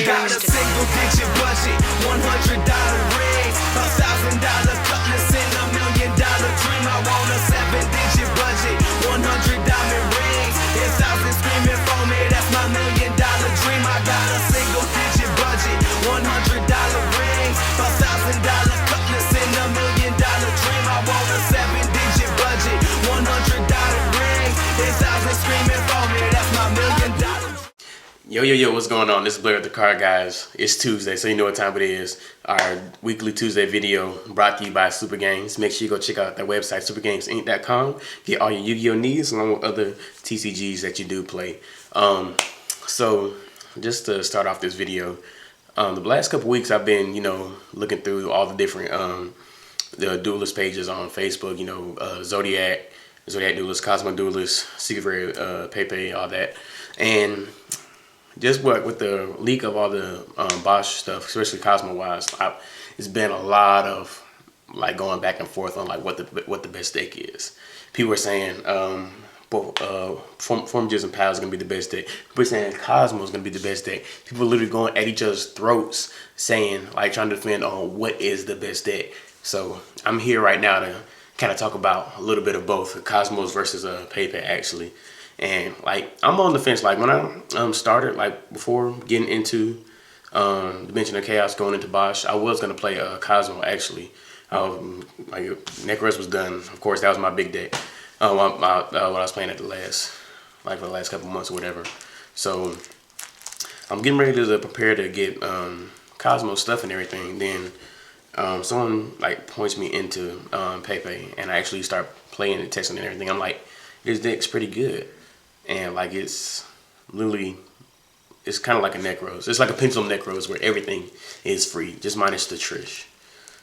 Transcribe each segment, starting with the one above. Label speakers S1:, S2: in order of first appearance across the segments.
S1: got a single digit budget, $100 rings, $1,000 cutlass and $1 million dream. I want a 7-digit budget, 100 diamond rings, 1,000 screaming for me, that's my $1 million dream. I got a single digit budget, $100 rings, $1,000 cutlass and $1 million dream. I want a 7-digit budget, $100 rings, 1,000 screaming for me, that's my $1 million.
S2: Yo, what's going on? This is Blair with TheCardGuyz. It's Tuesday, so you know what time it is. Our weekly Tuesday video brought to you by Super Games. Make sure you go check out their website, supergamesinc.com. Get all your Yu-Gi-Oh needs along with other TCGs that you do play. So just to start off this video, the last couple weeks I've been, looking through all the different the duelist pages on Facebook. Zodiac Duelist, Cosmo Duelist, Secret Pepe, all that, and just with the leak of all the Bosch stuff, especially Cosmo wise, it's been a lot of going back and forth on what the best deck is. People are saying Formages and Pals is gonna be the best deck. People are saying Cosmo is gonna be the best deck. People are literally going at each other's throats, saying trying to defend on what is the best deck. So I'm here right now to kind of talk about a little bit of both Cosmos versus Pepe actually. And I'm on the fence. When I started, before getting into Dimension of Chaos, going into Bosch, I was gonna play Cosmo actually. Necros was done. Of course, that was my big deck. What I was playing at the last, for the last couple months or whatever. So I'm getting ready to prepare to get Cosmo stuff and everything. Then someone points me into Pepe, and I actually start playing and testing and everything. I'm like, this deck's pretty good. And it's literally, it's kind of like a Necros. It's like a Pendulum Necros where everything is free, just minus the Trish.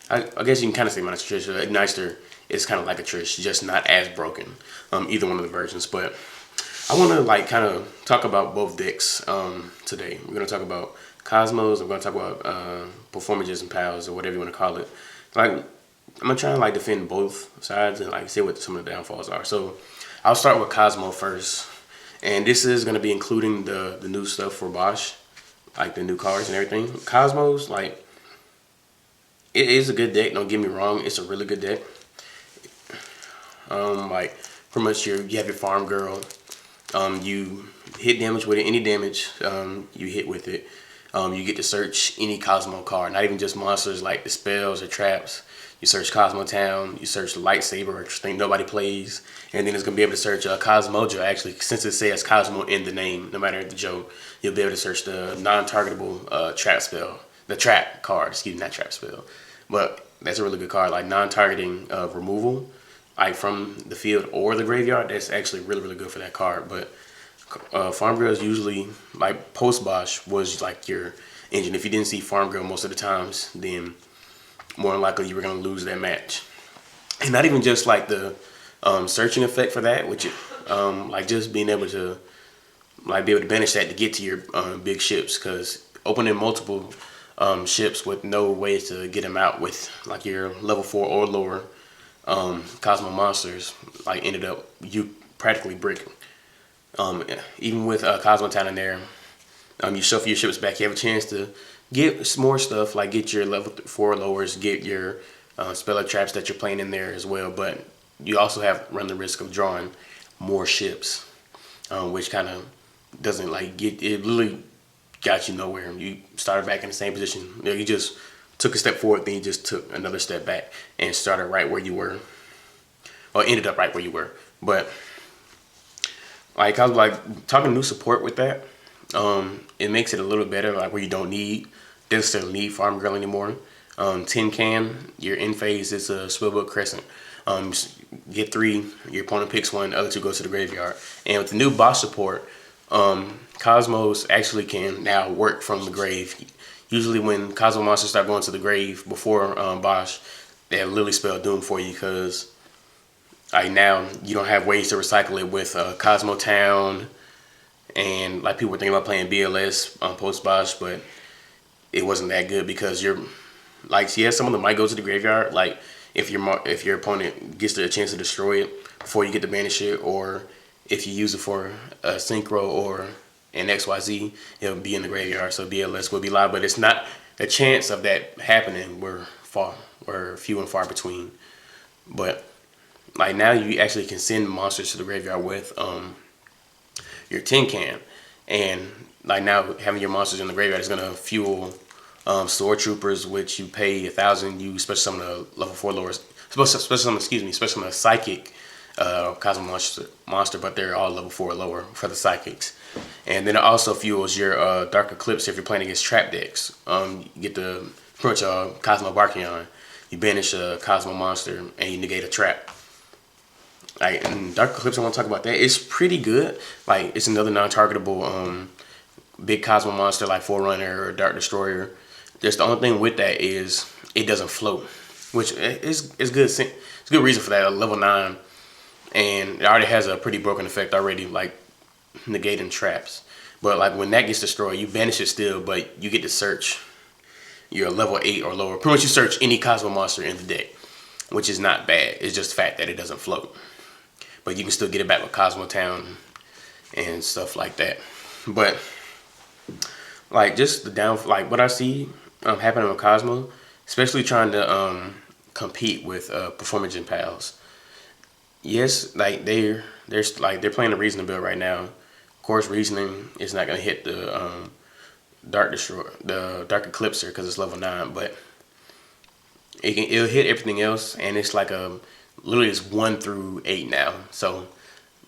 S2: I guess you can kind of say minus the Trish. Ignister is kind of like a Trish, just not as broken. Either one of the versions. But I want to kind of talk about both decks today. We're going to talk about Cosmos. We're going to talk about Performages and Pals, or whatever you want to call it. I'm going to try and defend both sides and see what some of the downfalls are. So I'll start with Cosmo first. And this is going to be including the new stuff for Bosch, the new cards and everything. Cosmos, it is a good deck, don't get me wrong. It's a really good deck. Pretty much you have your Farm Girl. You hit damage with it, any damage you hit with it. You get to search any Cosmo card, not even just monsters like the spells or traps. You search Cosmo Town, you search the Lightsaber, which I think nobody plays, and then it's going to be able to search Cosmojo, actually, since it says Cosmo in the name, no matter the joke, you'll be able to search the non-targetable trap spell, the trap card, excuse me, not trap spell, but that's a really good card, non-targeting removal, from the field or the graveyard. That's actually really, really good for that card. But Farm Girl is usually, post-Bosch was your engine. If you didn't see Farm Girl most of the times, then more than likely you were going to lose that match. And not even just the searching effect for that, which just being able to be able to banish that to get to your big ships, because opening multiple ships with no way to get them out with your level 4 or lower Cosmo monsters ended up you practically breaking. Even with Cosmo Town in there, you shuffle your ships back, you have a chance to get more stuff, get your level 4 lowers, get your spell traps that you're playing in there as well. But you also run the risk of drawing more ships, which kind of doesn't it literally got you nowhere. You started back in the same position. You just took a step forward, then you just took another step back and started right where you were, or ended up right where you were. But I was talking new support with that. It makes it a little better, where you don't necessarily need Farm Girl anymore. Tin Can, your end phase is a Spellbook Crescent. Get 3, your opponent picks 1, the other 2 goes to the graveyard. And with the new Bosch support, Cosmos actually can now work from the grave. Usually when Cosmo monsters start going to the grave before Bosch, they have literally spell Doom for you, because now you don't have ways to recycle it with Cosmo Town. And people were thinking about playing BLS post Bosch, but it wasn't that good, because you're some of them might go to the graveyard. If your opponent gets the chance to destroy it before you get to banish it, or if you use it for a synchro or and XYZ, it'll be in the graveyard, so BLS will be live. But it's not, the chance of that happening were few and far between. But like now you actually can send monsters to the graveyard with your tin can, and like now having your monsters in the graveyard is gonna fuel store troopers, which you pay 1,000. You especially some of the level 4 lowers, especially some of the psychic Cosmo monster, but they're all level 4 or lower for the psychics. And then it also fuels your Dark Eclipse if you're playing against trap decks. You get the pretty much Cosmo Barkion. You banish a Cosmo monster and you negate a trap. Like, and Dark Eclipse, I want to talk about that. It's pretty good. Like, it's another non-targetable big Cosmo monster like Forerunner or Dark Destroyer. Just the only thing with that is it doesn't float, which is good. It's a good reason for that. Level 9. And it already has a pretty broken effect already, like negating traps. But like when that gets destroyed, you banish it still, but you get to search your level 8 or lower. Pretty much you search any Cosmo monster in the deck, which is not bad. It's just the fact that it doesn't float. But you can still get it back with Cosmo Town and stuff like that. But like just the like what I see happening with Cosmo, especially trying to compete with Performance Gen pals. Yes, like they're playing the Reasoning build right now. Of course, Reasoning is not gonna hit the Dark Eclipser because it's level 9, but it'll hit everything else, and it's like literally it's 1 through 8 now. So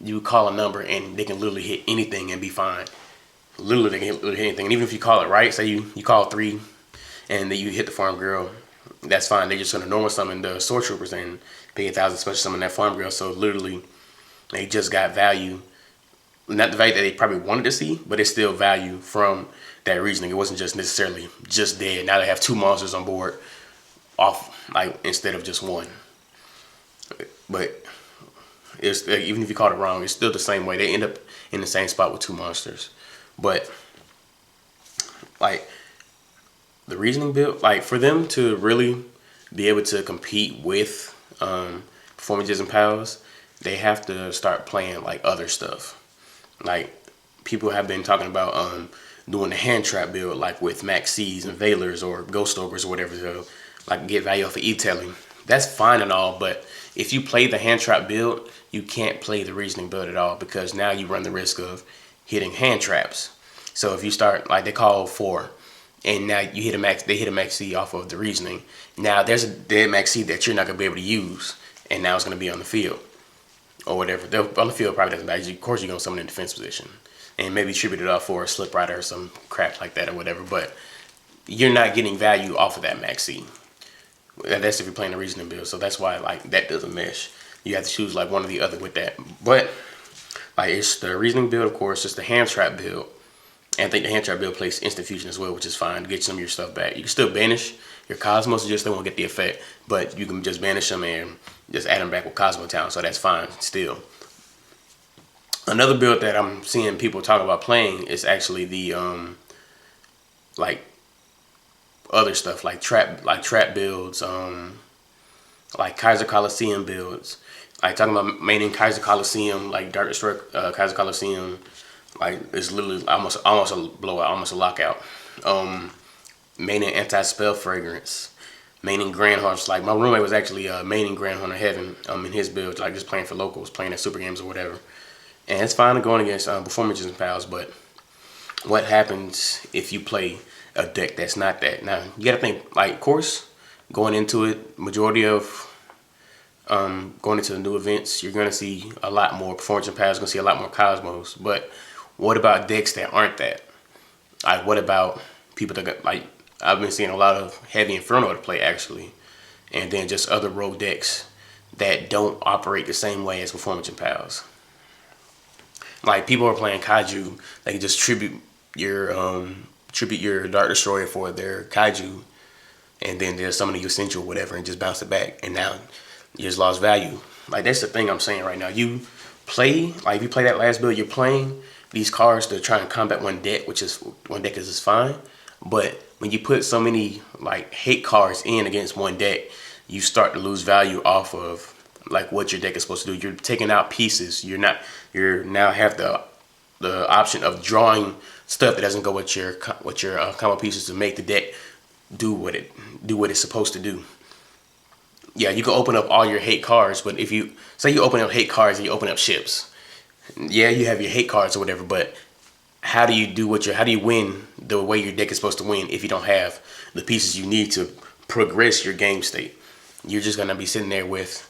S2: you call a number and they can literally hit anything and be fine. Literally they can hit anything, and even if you call it right, say you call 3, and then you hit the farm girl, that's fine. They're just gonna normal summon the sword troopers and pay 1,000 special summon that farm girl. So literally, they just got value. Not the value that they probably wanted to see, but it's still value from that Reasoning. It wasn't just necessarily just dead. Now they have 2 monsters on board, off like instead of just 1. But it's even if you called it wrong, it's still the same way. They end up in the same spot with 2 monsters. But like the Reasoning build, like for them to really be able to compete with Performances and Pals, they have to start playing like other stuff. Like people have been talking about doing the hand trap build, like with Max C's and Veilers or Ghost Ogres or whatever, to like get value off of e-tailing. That's fine and all, but if you play the hand trap build, you can't play the Reasoning build at all, because now you run the risk of hitting hand traps. So if you start, like they call 4, and now you hit they hit a Max C off of the Reasoning. Now there's a dead Max C that you're not gonna be able to use, and now it's gonna be on the field or whatever. On the field probably doesn't matter. Of course you're gonna summon in defense position and maybe tribute it off for a Slip Rider or some crap like that or whatever. But you're not getting value off of that Max C. That's if you're playing the Reasoning build. So that's why like that doesn't mesh. You have to choose like one or the other with that. But like it's the Reasoning build, of course. It's the hand trap build. And I think the hand trap build plays instant fusion as well, which is fine to get some of your stuff back. You can still banish your Cosmos, just they won't get the effect, but you can just banish them and just add them back with Cosmo Town, so that's fine still. Another build that I'm seeing people talk about playing is actually the like other stuff like trap builds, like Kaiser Coliseum builds. Like talking about maining Kaiser Coliseum, like Dark Destroyer Kaiser Coliseum. Like it's literally almost a blowout, almost a lockout. Maining Anti-Spell Fragrance, maining Grand Hunter. Like my roommate was actually maining Grand Hunter Heaven in his build, like just playing for locals, playing at Super Games or whatever. And it's fine going against Performances and Pals, but what happens if you play a deck that's not that? Now you gotta think, like, of course, going into it, majority of going into the new events, you're gonna see a lot more Performances and Pals, you're gonna see a lot more Cosmos. But what about decks that aren't that? Like, what about people that got, like, I've been seeing a lot of Heavy Inferno to play actually, and then just other rogue decks that don't operate the same way as Performance and Pals. Like people are playing Kaiju, they can just tribute your Dark Destroyer for their Kaiju, and then there's some of the Essential whatever, and just bounce it back, and now you just lost value. Like that's the thing I'm saying right now. You play, like if you play that last build, you're playing these cards to try and combat one deck, which is one deck is fine. But when you put so many like hate cards in against one deck, you start to lose value off of like what your deck is supposed to do. You're taking out pieces. You're now have the option of drawing stuff that doesn't go with your combo pieces to make the deck do what it's supposed to do. Yeah, you can open up all your hate cards, but if you say you open up hate cards and you open up ships, yeah, you have your hate cards or whatever, but how do you win the way your deck is supposed to win if you don't have the pieces you need to progress your game state? You're just gonna be sitting there with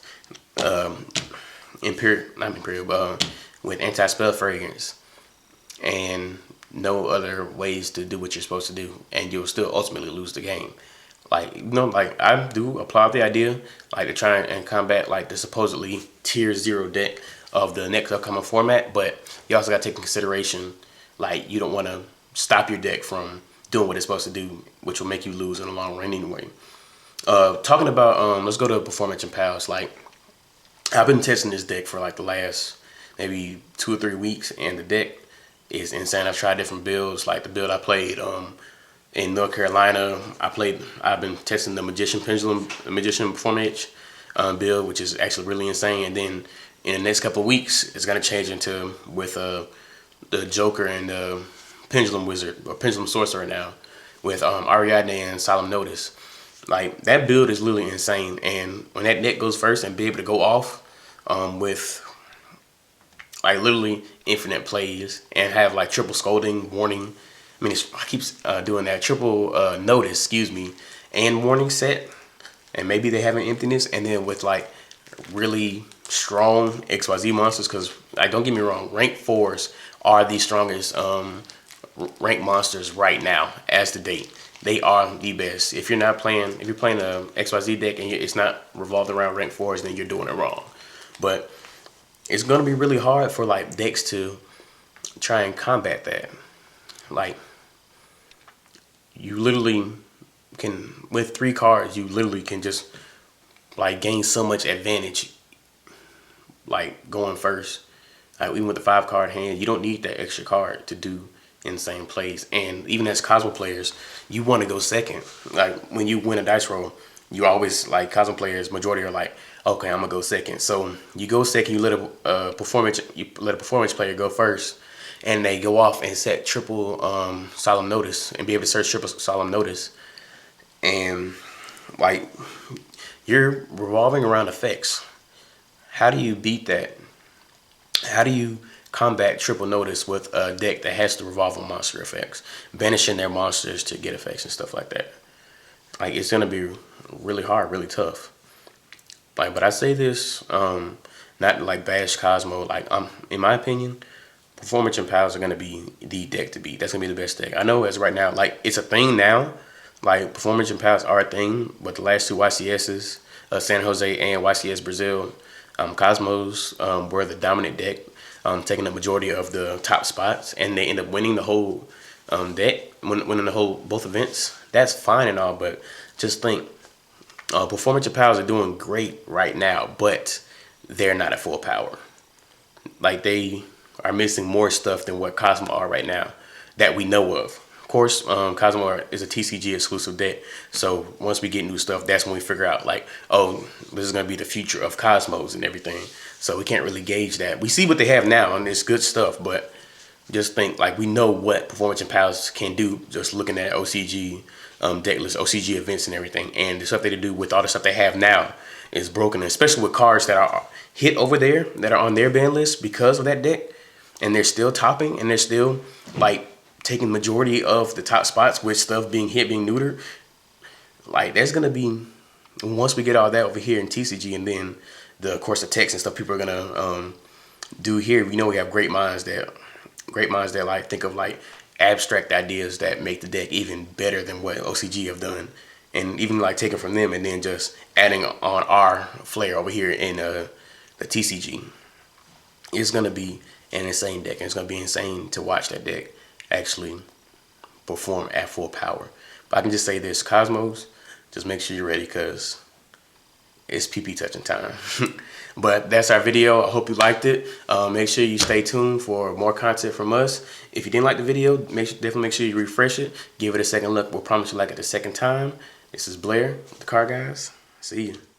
S2: with anti-spell fragrance and no other ways to do what you're supposed to do, and you'll still ultimately lose the game. Like, you know, like, I do applaud the idea, like, to try and combat like the supposedly tier 0 deck of the next upcoming format, but you also got to take into consideration, like, you don't want to stop your deck from doing what it's supposed to do, which will make you lose in the long run anyway. Talking about, let's go to Performance and Pals. Like, I've been testing this deck for like the last maybe 2 or 3 weeks, and the deck is insane. I've tried different builds, like the build I played in North Carolina. I've been testing the Magician Performance build, which is actually really insane. And then in the next couple of weeks, it's gonna change into with the Joker and the Pendulum Wizard or Pendulum Sorcerer now with Ariadne and Solemn Notice. Like, that build is literally insane, and when that deck goes first and be able to go off with like literally infinite plays and have like triple scolding, warning. I mean, I keep doing that triple notice, excuse me, and warning set, and maybe they have an emptiness, and then with like really strong XYZ monsters, because like, don't get me wrong, rank 4s are the strongest rank monsters right now as to date. They are the best. If you're playing a XYZ deck and it's not revolved around rank 4s, then you're doing it wrong. But it's gonna be really hard for like decks to try and combat that. Like, you literally can, with 3 cards, you literally can just like gain so much advantage, like going first. Like, even with the 5-card hand, you don't need that extra card to do insane plays. And even as Cosmo players, you want to go second. Like, when you win a dice roll, you always, like, Cosmo players, majority are like, okay, I'm gonna go second. So you go second, you let a performance player go first, and they go off and set triple Solemn Notice and be able to search triple Solemn Notice, and like, you're revolving around effects. How do you beat that? How do you combat triple notice with a deck that has to revolve on monster effects, banishing their monsters to get effects and stuff like that? Like, it's gonna be really hard, really tough. Like, but I say this, not like bash Cosmo. Like, in my opinion, Performance and Pals are gonna be the deck to beat. That's gonna be the best deck. I know as right now, like, it's a thing now. Like, Performance and Pals are a thing, but the last 2 YCSs, San Jose and YCS Brazil, Cosmos were the dominant deck, taking the majority of the top spots, and they end up winning the whole deck, winning both events. That's fine and all, but just think, Performance and Pals are doing great right now, but they're not at full power. Like, they are missing more stuff than what Cosmo are right now that we know of. Of course, Cosmo is a TCG exclusive deck, so once we get new stuff, that's when we figure out, like, oh, this is going to be the future of Cosmos and everything. So we can't really gauge that. We see what they have now, and it's good stuff, but just think, like, we know what Performance and Pals can do just looking at OCG deck list, OCG events and everything. And the stuff they do with all the stuff they have now is broken, especially with cards that are hit over there, that are on their ban list because of that deck, and they're still topping, and they're still, like, taking majority of the top spots with stuff being hit, being neutered. Like, there's gonna be, once we get all that over here in TCG, and then of course the text and stuff people are gonna do here, we know we have great minds that like think of like abstract ideas that make the deck even better than what OCG have done, and even like taking from them and then just adding on our flair over here in the TCG. It's gonna be an insane deck, and it's gonna be insane to watch that deck actually perform at full power. But I can just say this, Cosmos, just make sure you're ready, because it's PP touching time. But that's our video. I hope you liked it. Make sure you stay tuned for more content from us. If you didn't like the video, definitely make sure you refresh it, give it a second look. We'll promise you like it the second time. This is Blair, TheCardGuyz. See you.